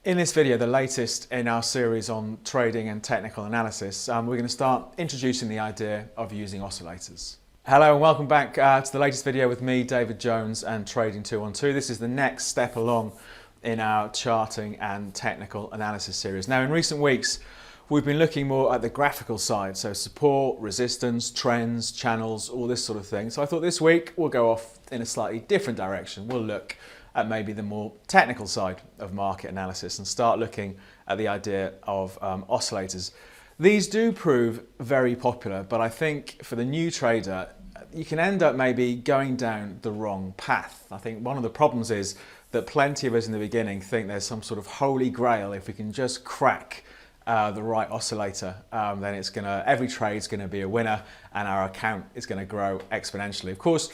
In this video, the latest in our series on trading and technical analysis, we're going to start introducing the idea of using oscillators. Hello and welcome back to the latest video with me, David Jones, and Trading 212. This is the next step along in our charting and technical analysis series. Now, in recent weeks, we've been looking more at the graphical side, so support, resistance, trends, channels, all this sort of thing. So I thought this week we'll go off in a slightly different direction. We'll look at maybe the more technical side of market analysis and start looking at the idea of oscillators. These do prove very popular, but I think for the new trader, you can end up maybe going down the wrong path. I think one of the problems is that plenty of us in the beginning think there's some sort of holy grail. If we can just crack the right oscillator, then it's every trade's going to be a winner and our account is going to grow exponentially. Of course,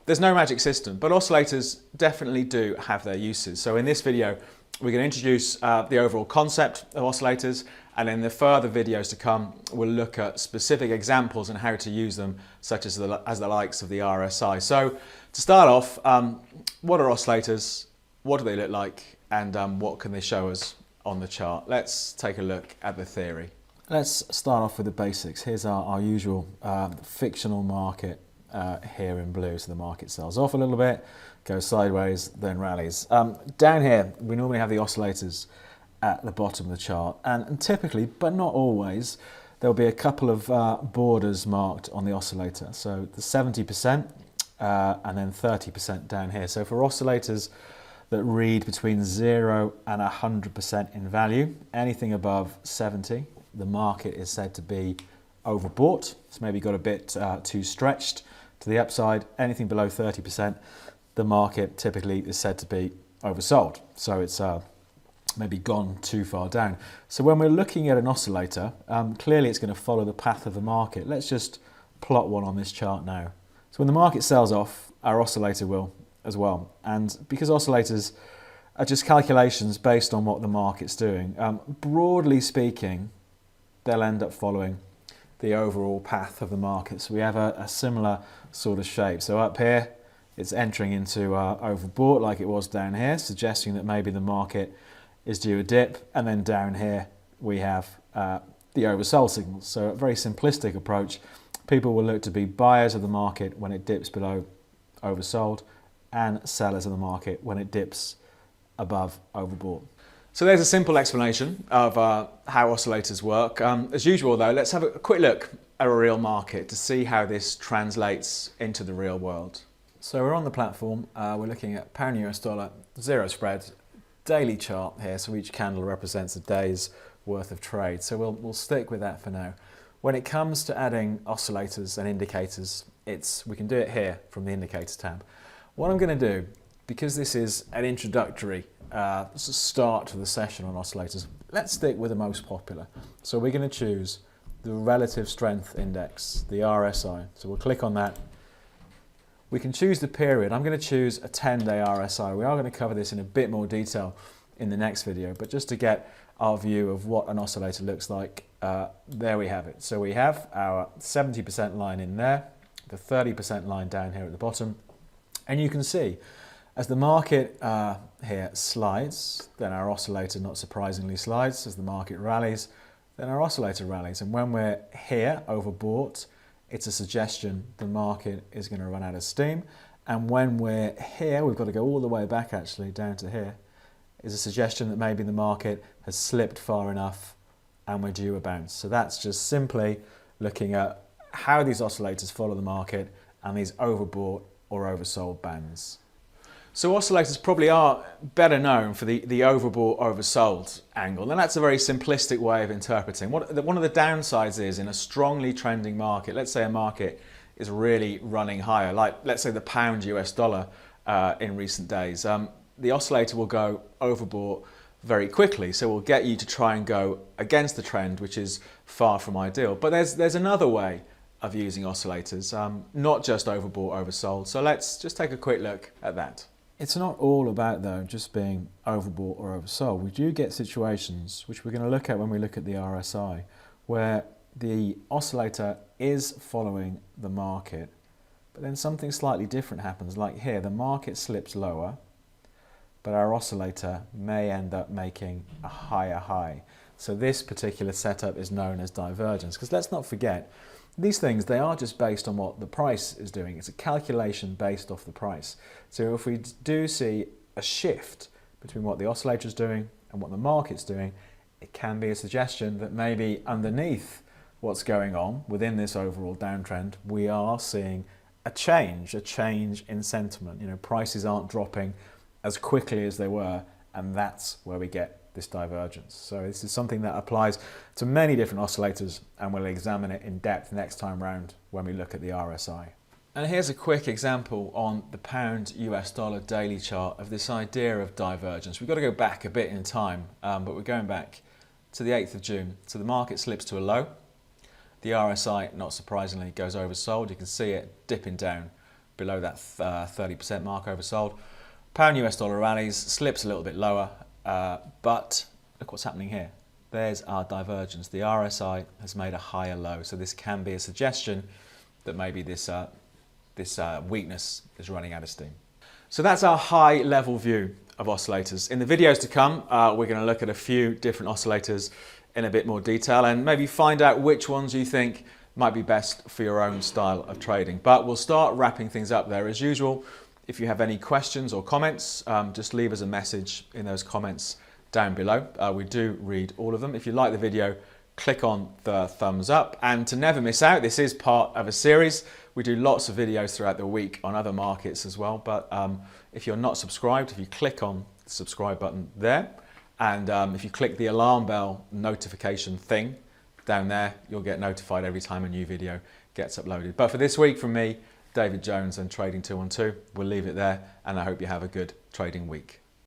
there's no magic system, but oscillators definitely do have their uses. So in this video, we're going to introduce the overall concept of oscillators, and in the further videos to come, we'll look at specific examples and how to use them, such as the likes of the RSI. So to start off, what are oscillators? What do they look like? And what can they show us on the chart? Let's take a look at the theory. Let's start off with the basics. Here's our usual fictional market. Here in blue, so the market sells off a little bit, goes sideways, then rallies. Down here, we normally have the oscillators at the bottom of the chart, and typically, but not always, there'll be a couple of borders marked on the oscillator. So the 70% and then 30% down here. So for oscillators that read between 0 and 100% in value, anything above 70, the market is said to be overbought. It's maybe got a bit too stretched to the upside. Anything below 30%, the market typically is said to be oversold. So it's maybe gone too far down. So when we're looking at an oscillator, clearly it's going to follow the path of the market. Let's just plot one on this chart now. So when the market sells off, our oscillator will as well. And because oscillators are just calculations based on what the market's doing, broadly speaking, they'll end up following the overall path of the market. So we have a similar sort of shape. So up here, it's entering into overbought like it was down here, suggesting that maybe the market is due a dip. And then down here, we have the oversold signals. So a very simplistic approach. People will look to be buyers of the market when it dips below oversold and sellers of the market when it dips above overbought. So there's a simple explanation of how oscillators work. As usual though, let's have a quick look at a real market to see how this translates into the real world. So we're on the platform, we're looking at pound US dollar, zero spread, daily chart here, so each candle represents a day's worth of trade. So we'll stick with that for now. When it comes to adding oscillators and indicators, we can do it here from the indicators tab. What I'm going to do, because this is an introductory start to the session on oscillators, let's stick with the most popular. So we're going to choose the relative strength index, the RSI. So we'll click on that. We can choose the period. I'm going to choose a 10-day RSI. We are going to cover this in a bit more detail in the next video, but just to get our view of what an oscillator looks like, there we have it. So we have our 70% line in there, the 30% line down here at the bottom, and you can see as the market here slides, then our oscillator, not surprisingly, slides. As the market rallies, then our oscillator rallies. And when we're here, overbought, it's a suggestion the market is going to run out of steam. And when we're here, we've got to go all the way back actually, down to here, is a suggestion that maybe the market has slipped far enough and we're due a bounce. So that's just simply looking at how these oscillators follow the market and these overbought or oversold bands. So oscillators probably are better known for the overbought, oversold angle, and that's a very simplistic way of interpreting. One of the downsides is in a strongly trending market, let's say a market is really running higher, like let's say the pound US dollar in recent days, the oscillator will go overbought very quickly, so we'll get you to try and go against the trend, which is far from ideal. But there's another way of using oscillators, not just overbought, oversold. So let's just take a quick look at that. It's not all about, though, just being overbought or oversold. We do get situations, which we're going to look at when we look at the RSI, where the oscillator is following the market, but then something slightly different happens. Like here, the market slips lower, but our oscillator may end up making a higher high. So this particular setup is known as divergence, because let's not forget, these things, they are just based on what the price is doing. It's a calculation based off the price. So if we do see a shift between what the oscillator is doing and what the market's doing, it can be a suggestion that maybe underneath what's going on within this overall downtrend, we are seeing a change in sentiment. You know, prices aren't dropping as quickly as they were, and that's where we get this divergence. So this is something that applies to many different oscillators, and we'll examine it in depth next time round when we look at the RSI. And here's a quick example on the pound US dollar daily chart of this idea of divergence. We've got to go back a bit in time, but we're going back to the 8th of June. So the market slips to a low. The RSI, not surprisingly, goes oversold. You can see it dipping down below that 30% mark oversold. Pound US dollar rallies, slips a little bit lower, but look what's happening here. There's our divergence. The RSI has made a higher low, so this can be a suggestion that maybe this weakness is running out of steam. So that's our high level view of oscillators. In the videos to come, we're going to look at a few different oscillators in a bit more detail and maybe find out which ones you think might be best for your own style of trading. But we'll start wrapping things up there as usual. If you have any questions or comments, just leave us a message in those comments down below. We do read all of them. If you like the video, click on the thumbs up. And to never miss out, this is part of a series. We do lots of videos throughout the week on other markets as well. But if you're not subscribed, if you click on the subscribe button there, and if you click the alarm bell notification thing down there, you'll get notified every time a new video gets uploaded. But for this week, from me, David Jones and Trading 212, we'll leave it there, and I hope you have a good trading week.